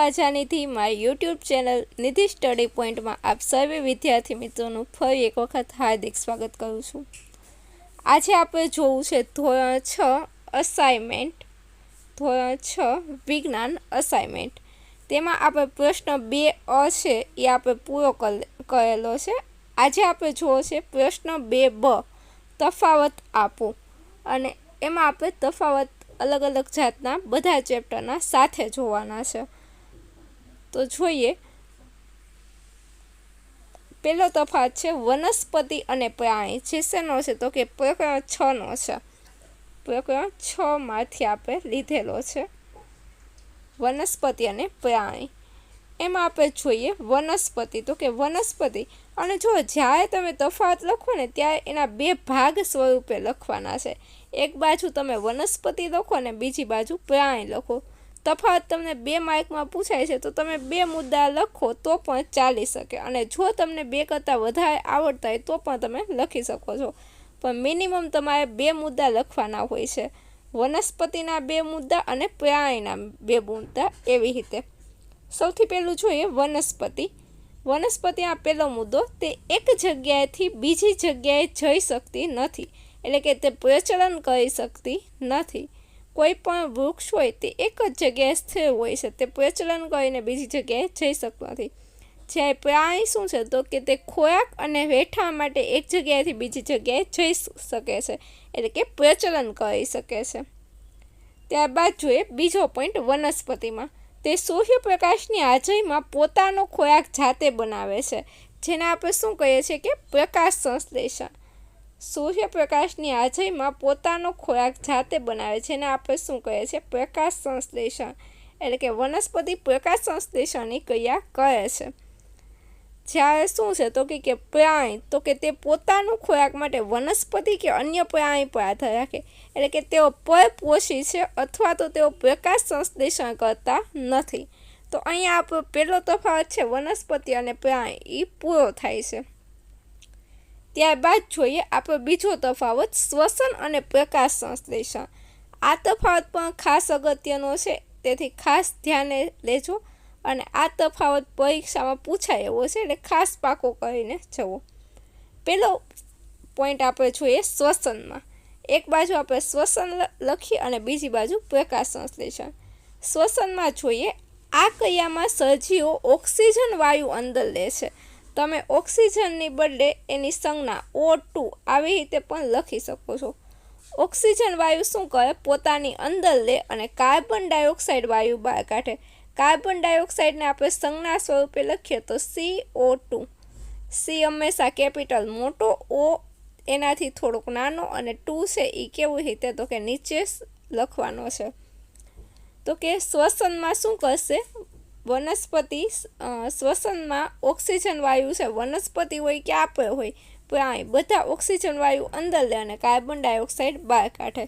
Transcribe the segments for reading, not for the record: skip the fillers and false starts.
माझा Nidhi my YouTube channel Nidhi study point में आप सर्वे विद्यार्थी मित्रों फरी एक वखत हार्दिक स्वागत करूँ छूँ। आज आप जोवुं छे धोरण 6 असाइनमेंट, धोरण 6 विज्ञान असाइनमेंट। तेमां आपणे प्रश्न 2 छे ए आपणे पूरो करेलो छे। आज आपणे जोवो छे प्रश्न 2 तफावत आपो अने एमां आपणे तफावत अलग अलग जातना बधा चेप्टरना साथे जोवाना छे। तो जोईए, पहलो तफावत छे वनस्पति अने प्राणी, जे शेनो छे तो के प्रकरण 6 नो छे। प्रकरण 6 मांथी आपणे लीधेलो छे वनस्पति अने प्राणी। एमां आपणे जोईए वनस्पति, तो के वनस्पति अने जो ज्यारे तमे तफावत लखो ने त्यारे एना 2 भाग स्वरूपे लखवाना छे। एक बाजू तमे वनस्पति लखो ने बीजी बाजू प्राणी लखो। तफावत तमने 2 मार्क में पूछाय छे तो तमे 2 मुद्दा लखो तो पण चाली शके, अने जो तमने 2 करता वधारे आवडता होय तो पण तमे लखी शको छो। पण मिनिमम तमारे 2 मुद्दा लखवाना होय छे, वनस्पतिना 2 मुद्दा अने प्राणीना 2 मुद्दा। एवी रीते सौथी पहेलुं जोईए वनस्पति। वनस्पतिमां पहेलो मुद्दो, ते एक जग्याएथी बीजी जग्याए जई शकती नथी, एटले के ते प्रचलन करी शकती नथी। कोई पण वृक्ष होय ते एक ज जग्याए स्थिर होय छे, ते प्रचलन करीने बीजी जग्याए जई शकतो नथी। ज्यारे प्राणी शुं छे तो के ते खोराक अने રહેઠાણ माटे एक जग्याएथी बीजी जग्याए जई शके छे, एटले के प्रचलन करी शके छे। त्यारबाद जोईए बीजो पॉइंट वनस्पतिमां, ते सूर्यप्रकाशनी हाजरीमां पोतानो खोराक जाते बनावे छे, जेने आपणे शुं कहीए छीए के प्रकाश संश्लेषण। सूर्यप्रकाशनी हाजरीमां पोतानो खोराक जाते बनावे छे, जेने आपणे शुं कहीए छीए प्रकाश संश्लेषण। एटले के वनस्पति प्रकाश संश्लेषणनी क्रिया करे छे। ज्यारे शुं छे तो के प्राणी, तो के ते पोतानो खोराक माटे वनस्पति के अन्य प्राणी पर आधार राखे, एटले के तेओ परपोषी छे अथवा तो तेओ प्रकाश संश्लेषण करता नथी। तो अहींया आपणो पहेलो तफावत छे वनस्पति अने प्राणी, ई पूरो थाय छे। त्यारबाद जोईए आपणो बीजो तफावत श्वसन अने प्रकाश संश्लेषण। आ तफावत पण खास अगत्यनो छे, तेथी खास ध्याने लेजो अने आ तफावत परीक्षामां पूछाय एवो छे, એટલે ખાસ પાકો કરીને જવો। પહેલો પોઈન્ટ આપણે જોઈએ શ્વસનમાં। એક બાજુ આપણે શ્વસન લખી અને બીજી બાજુ પ્રકાશ સંશ્લેષણ। શ્વસનમાં જોઈએ, આ ક્રિયામાં સજીવો ઓક્સિજન વાયુ અંદર લે છે। તમે ઓક્સિજનની બદલે એની સંજ્ઞા O2 આવી રીતે પણ લખી શકો છો। ઓક્સિજન વાયુ શું કરે, પોતાની અંદર લે અને કાર્બન ડાયોક્સાઇડ વાયુ બહાર કાઢે। कार्बन डाइऑक्साइड ने आपणे संज्ञा स्वरूपे लखीए तो CO2। C हमेशा केपिटल मोटो, O एनाथी थोड़ोक नानो अने 2 छे ई केवी रीते तो के नीचे लखवानो छे। तो के श्वसनमा शुं करशे, वनस्पति श्वसनमा ऑक्सिजन वायु छे, वनस्पति होय के आपणे होय प्राणी, बधा ऑक्सिजन वायु अंदर ले अने कार्बन डाइऑक्साइड बहार काढे।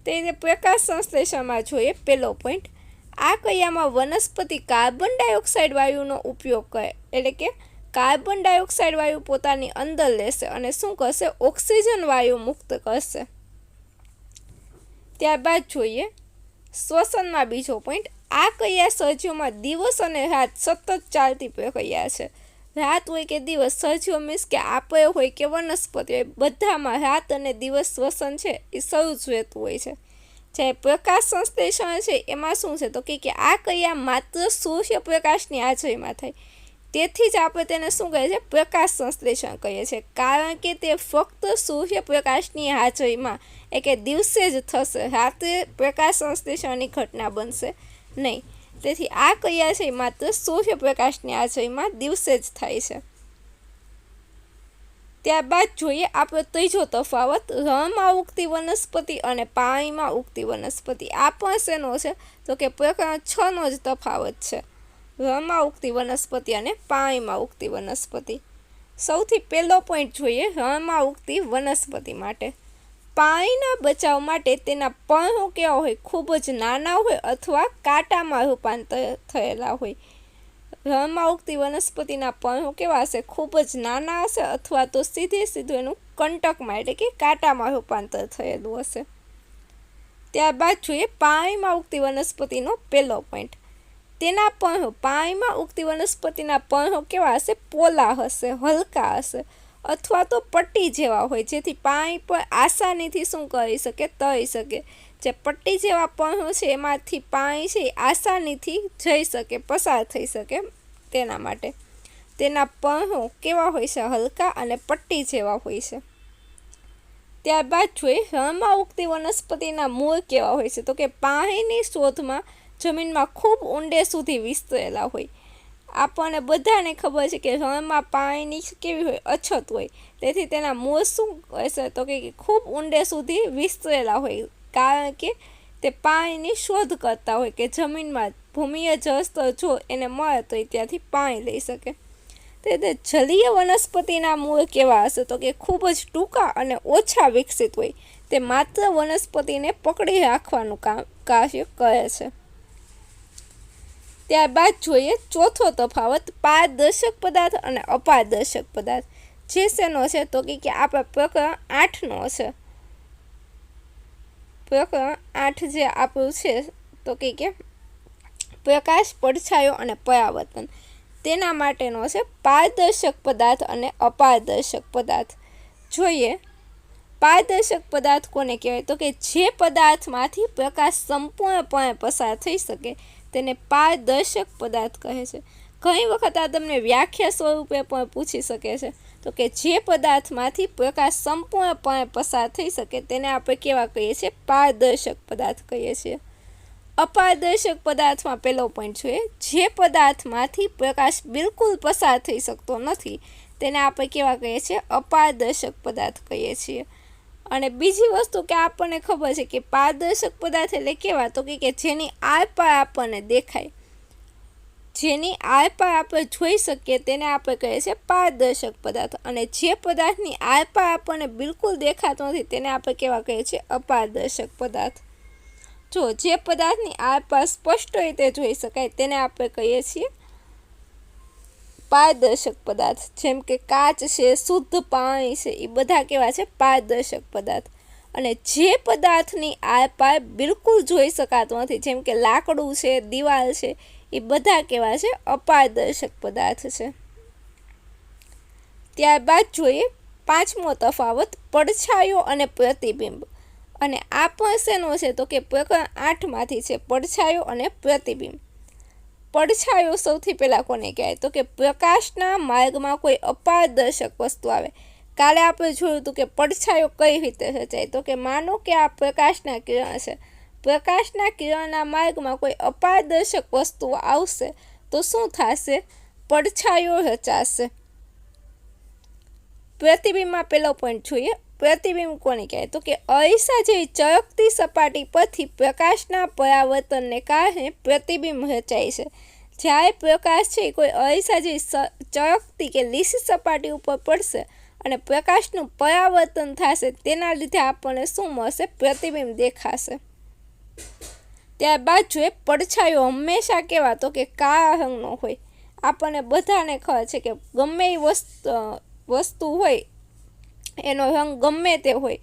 ते रीते प्रकाश संश्लेषणमां जोईए पहेलो पॉइंट, आ क्रियामां वनस्पति कार्बन डाइऑक्साइड वायुनो उपयोग करे, एटले के कार्बन डाइऑक्साइड वायु पोतानी अंदर लेशे अने शुं करशे, ऑक्सिजन वायु मुक्त करशे। त्यारबाद जोईए श्वसनमां बीजो पॉइंट, आ क्रिया सजीवोमां दिवस अने रात सतत चालती प्रक्रिया छे। रात होय के दिवस, सजीव मीन्स के आपणे होय के वनस्पति होय, बधामां रात अने दिवस श्वसन छे ए शरू ज रहेतुं होय छे। जे प्रकाश संश्लेषण है एमां शुं छे तो के आ क्रिया मात्र सूर्यप्रकाशनी हाजरीमां थाय, तेथी ज आपणे तेने शुं कहीए छीए प्रकाश संश्लेषण कहीए छीए, कारण के ते फक्त सूर्यप्रकाशनी हाजरीमां ए के दिवसे ज थशे, रात्रे प्रकाश संश्लेषणनी घटना बनशे नहीं। तेथी आ क्रिया छे मात्र सूर्यप्रकाशनी हाजरीमां दिवसे ज थाय छे। त्यारबाद जोईए आपणो त्रीजो तफावत रणमां उगती वनस्पति अने पाणीमां उगती वनस्पति। आ पण शेनो छे तो के प्रकरण 6 नो ज तफावत छे, रणमां उगती वनस्पति अने पाणीमां उगती वनस्पति। सौथी पहेलो पॉइंट जोईए रणमां उगती वनस्पति माटे। पाणीना बचाव माटे तेना पर्णो केवा होय, खूब ज नाना होय अथवा कांटामां रूपांतर थयेला होय। रणमां उगती वनस्पतिना पर्णो केवा हशे, खूब ज नाना हशे अथवा तो सीधे सीधुं एनुं कंटकमां एटले के कांटामां रूपांतर थयेलुं हशे। त्यारबाद जोईए पाणीमां उगती वनस्पतिनो पहेलो पॉइंट, તેના પર્ણો, પાણીમાં ઉગતી વનસ્પતિના પર્ણો કેવા હશે? પોલા હશે, હલકા હશે, અથવા તો પટ્ટી જેવા હોય, જેથી પાણી પર આસાનીથી શું કરી શકે? તરી શકે. જે પટ્ટી જેવા પર્ણો છે એમાંથી પાણી છે આસાનીથી જઈ શકે, પસાર થઈ શકે, તેના માટે તેના પર્ણો કેવા હોય છે? હલકા અને પટ્ટી જેવા હોય છે. ત્યારબાદ જોઈએ રણમાં ઉગતી વનસ્પતિના મૂળ કેવા હોય છે? તો કે પાણીની શોધમાં જમીનમાં ખૂબ ઊંડે સુધી વિસ્તરેલા હોય. આપણને બધાને ખબર છે કે રણમાં પાણીની કેવી હોય? અછત હોય. તેથી તેના મૂળ શું હશે? તો કે ખૂબ ઊંડે સુધી વિસ્તરેલા હોય, કારણ કે તે પાણીની શોધ કરતા હોય કે જમીનમાં ભૂમિય જળસ્તર જો એને મળે તો એ ત્યાંથી પાણી લઈ શકે. તે જલીય વનસ્પતિના મૂળ કેવા હશે? તો કે ખૂબ જ ટૂંકા અને ઓછા વિકસિત હોય. તે માત્ર વનસ્પતિને પકડી રાખવાનું કાર્ય કરે છે. ત્યારબાદ જોઈએ ચોથો તફાવત, પારદર્શક પદાર્થ અને અપારદર્શક પદાર્થ. જે શેનો છે? તો કે આપણે પ્રકરણ 8નો છે. પ્રકરણ 8 જે આપણું છે તો કે પ્રકાશ, પડછાયો અને પરાવર્તન, તેના માટેનો છે પારદર્શક પદાર્થ અને અપારદર્શક પદાર્થ. જોઈએ પારદર્શક પદાર્થ કોને કહેવાય? તો કે જે પદાર્થમાંથી પ્રકાશ સંપૂર્ણપણે પસાર થઈ શકે તેને પારદર્શક પદાર્થ કહે છે. ઘણી વખત આ તમને વ્યાખ્યા સ્વરૂપે પણ પૂછી શકે છે. તો કે જે પદાર્થમાંથી પ્રકાશ સંપૂર્ણપણે પસાર થઈ શકે તેને આપણે કેવા કહીએ છીએ? પારદર્શક પદાર્થ કહીએ છીએ. અપારદર્શક પદાર્થમાં પહેલો પોઈન્ટ જોઈએ, જે પદાર્થમાંથી પ્રકાશ બિલકુલ પસાર થઈ શકતો નથી તેને આપણે કેવા કહીએ છીએ? અપારદર્શક પદાર્થ કહીએ છીએ. અને બીજી વસ્તુ કે આપણને ખબર છે કે પારદર્શક પદાર્થ એટલે કેવા? તો કે જેની આરપાર આપણને દેખાય, જેની આરપાર આપણે જોઈ શકીએ તેને આપણે કહીએ છીએ પારદર્શક પદાર્થ. અને જે પદાર્થની આરપાર આપણને બિલકુલ દેખાતો નથી તેને આપણે કેવા કહીએ છીએ? અપારદર્શક પદાર્થ. જો જે પદાર્થની આરપાર સ્પષ્ટ રીતે જોઈ શકાય તેને આપણે કહીએ છીએ પારદર્શક પદાર્થ. જેમ કે કાચ છે, શુદ્ધ પાણી છે, એ બધા કેવા છે? પારદર્શક પદાર્થ. અને જે પદાર્થની આરપાર બિલકુલ જોઈ શકાતું નથી, જેમ કે લાકડું છે, દિવાલ છે, એ બધા કેવા છે? અપારદર્શક પદાર્થ છે. ત્યારબાદ જોઈએ પાંચમો તફાવત, પડછાયો અને પ્રતિબિંબ. અને આ પણ શેનો છે? તો કે પ્રકરણ 8માંથી છે, પડછાયો અને પ્રતિબિંબ. પડછાયો સૌથી પહેલા કોને કહેવાય? તો કે પ્રકાશના માર્ગમાં કોઈ અપારદર્શક વસ્તુ આવે. કાલે આપણે જોયું હતું કે પડછાયો કઈ રીતે રચાય? તો કે માનો કે આ પ્રકાશના કિરણ છે, પ્રકાશના કિરણના માર્ગમાં કોઈ અપારદર્શક વસ્તુ આવશે તો શું થશે? પડછાયો રચાશે. પ્રતિબિંબમાં પહેલો પોઈન્ટ જોઈએ, પ્રતિબિંબ કોને કહેવાય? તો કે અરીસા જેવી ચળકતી સપાટી પરથી પ્રકાશના પરાવર્તનને કારણે પ્રતિબિંબ રચાય છે. જ્યારે પ્રકાશ છે કોઈ અરીસા જેવી ચળકતી કે લીસી સપાટી ઉપર પડશે અને પ્રકાશનું પરાવર્તન થશે, તેના લીધે આપણને શું મળશે? પ્રતિબિંબ દેખાશે. ત્યારબાદ જોઈએ પડછાયો હંમેશા કેવા? તો કે કાળા રંગનો હોય. આપણને બધાને ખબર છે કે ગમે એ વસ્તુ હોય એનો રંગ ગમે તે હોય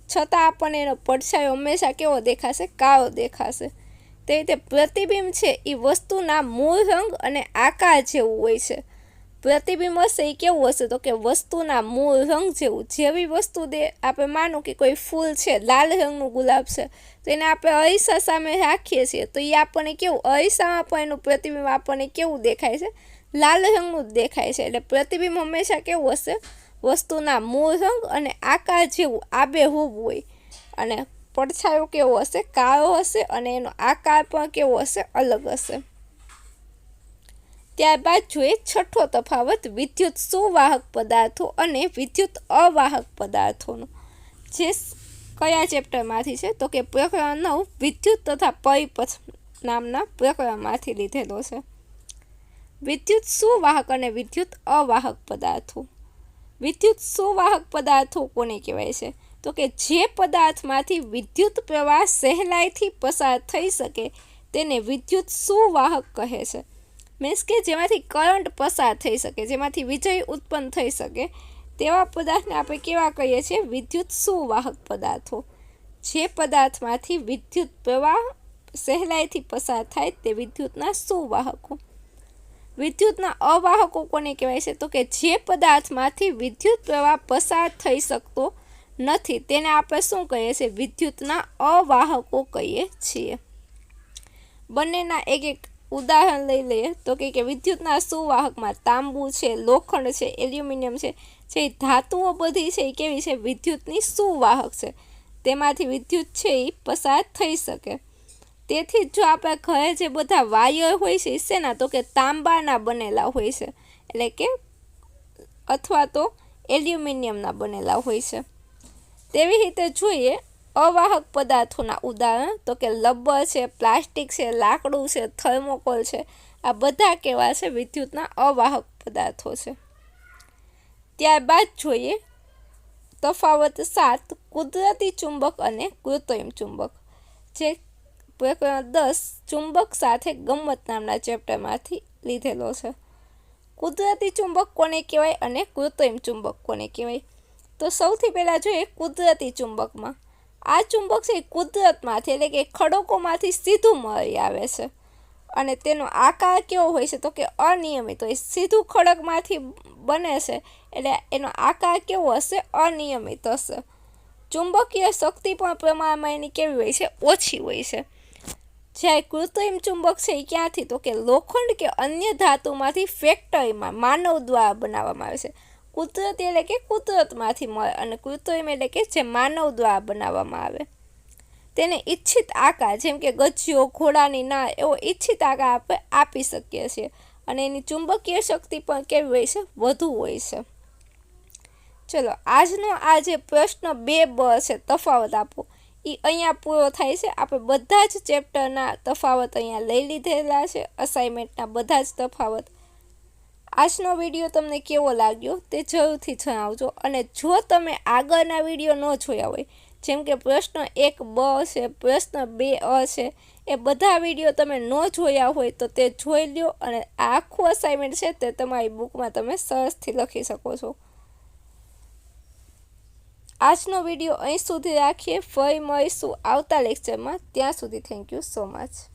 છતાં આપણને એનો પડછાયો હંમેશા કેવો દેખાશે? કાળો દેખાશે. તે રીતે પ્રતિબિંબ છે એ વસ્તુના મૂળ રંગ અને આકાર જેવું હોય છે. પ્રતિબિંબ હશે એ કેવું હશે? તો કે વસ્તુના મૂળ રંગ જેવું. જેવી વસ્તુ આપણે માનો કે કોઈ ફૂલ છે, લાલ રંગનું ગુલાબ છે, તો એને આપણે અરીસા સામે રાખીએ છીએ તો એ આપણને કેવું? અરીસામાં પણ એનું પ્રતિબિંબ આપણને કેવું દેખાય છે? લાલ રંગનું જ દેખાય છે. એટલે પ્રતિબિંબ હંમેશા કેવું હશે? વસ્તુના મૂળ રંગ અને આકાર જેવું આબેહૂબ હોય. અને પડછાયો કેવો હશે? કાળો હશે અને એનો આકાર પણ કેવો હશે? અલગ હશે. ત્યારબાદ જોઈએ છઠ્ઠો તફાવત, વિદ્યુત સુવાહક પદાર્થો અને વિદ્યુત અવાહક પદાર્થોનો. જે કયા ચેપ્ટરમાંથી છે? તો કે પ્રકરણ 9 વિદ્યુત તથા પરિપથ નામના પ્રકરણમાંથી લીધેલો છે. વિદ્યુત સુવાહક અને વિદ્યુત અવાહક પદાર્થો. વિદ્યુત સુવાહક પદાર્થો કોને કહેવાય છે? તો કે જે પદાર્થમાંથી વિદ્યુત પ્રવાહ સહેલાઈથી પસાર થઈ શકે તેને વિદ્યુત સુવાહક કહે છે. મીન્સ કે જેમાંથી કરંટ પસાર થઈ શકે, જેમાંથી વીજળી ઉત્પન્ન થઈ શકે તેવા પદાર્થને આપણે કેવા કહીએ છીએ? વિદ્યુત સુવાહક પદાર્થો. જે પદાર્થમાંથી વિદ્યુત પ્રવાહ સહેલાઈથી પસાર થાય તે વિદ્યુતના સુવાહકો। વિદ્યુતના અવાહકો કોને કહેવાય છે? તો કે જે પદાર્થમાંથી વિદ્યુત પ્રવાહ પસાર થઈ શકતો નથી તેને આપણે શું કહીએ છીએ? વિદ્યુતના અવાહકો કહીએ છીએ। બંનેના એક એક ઉદાહરણ લઈ લઈએ તો કે વિદ્યુતના સુવાહકમાં તાંબુ છે, લોખંડ છે, એલ્યુમિનિયમ છે, જે ધાતુઓ બધી છે એ કેવી છે? વિદ્યુતની સુવાહક છે, તેમાંથી વિદ્યુત છે એ પસાર થઈ શકે। તેથી જો આપણા ઘરે જે બધા વાયર હોય છે શેના? તો કે તાંબાના બનેલા હોય છે, એટલે કે અથવા તો એલ્યુમિનિયમના બનેલા હોય છે। તેવી રીતે જોઈએ અવાહક પદાર્થોના ઉદાહરણ તો કે લબર છે, પ્લાસ્ટિક છે, લાકડું છે, થર્મોકોલ છે, આ બધા કેવા છે? વિદ્યુતના અવાહક પદાર્થો છે। ત્યારબાદ જોઈએ તફાવત 7 કુદરતી ચુંબક અને કૃત્રિમ ચુંબક, જે પ્રકરણ 10 ચુંબક સાથે ગમ્મત નામના ચેપ્ટરમાંથી લીધેલો છે। કુદરતી ચુંબક કોને કહેવાય અને કૃત્રિમ ચુંબક કોને કહેવાય? તો સૌથી પહેલાં જોઈએ કુદરતી ચુંબકમાં। આ ચુંબક છે કુદરતમાંથી એટલે કે ખડકોમાંથી સીધું મળી આવે છે અને તેનો આકાર કેવો હોય છે? તો કે અનિયમિત હોય, સીધું ખડકમાંથી બને છે એટલે એનો આકાર કેવો હશે? અનિયમિત હશે। ચુંબકીય શક્તિ પણ પ્રમાણમાં એની કેવી હોય છે? ઓછી હોય છે। જ્યારે કૃત્રિમ ચુંબક છે એ ક્યાંથી? તો કે લોખંડ કે અન્ય ધાતુમાંથી ફેક્ટરીમાં માનવ દ્વારા બનાવવામાં આવે છે। કુદરતી એટલે કે કુદરતમાંથી મળે અને કૃત્રિમ એટલે કે જે માનવ દ્વારા બનાવવામાં આવે। તેને ઈચ્છિત આકાર જેમ કે ગજિયો, ઘોડાની નાળ એવો ઈચ્છિત આકાર આપણે આપી શકીએ છીએ અને એની ચુંબકીય શક્તિ પણ કેવી હોય છે? વધુ હોય છે। ચલો આજનો આ જે પ્રશ્ન 2બ છે તફાવત આપો એ અહીંયા પૂરો થાય છે। આપણે બધા જ ચેપ્ટરના તફાવત અહીંયા લઈ લીધેલા છે, અસાઇનમેન્ટના બધા જ તફાવત। આજનો વિડીયો તમને કેવો લાગ્યો તે જરૂરથી જણાવજો અને જો તમે આગળના વિડીયો ન જોયા હોય જેમ કે પ્રશ્ન 1બ છે, પ્રશ્ન 2અ છે, એ બધા વિડીયો તમે ન જોયા હોય તો તે જોઈ લ્યો અને આ આખું અસાઇનમેન્ટ છે તે તમારી બુકમાં તમે સરસથી લખી શકો છો। આજનો વિડીયો અહીં સુધી રાખીએ, ફરી મળીશું આવતા લેક્ચરમાં। ત્યાં સુધી થેન્ક યુ સો મચ।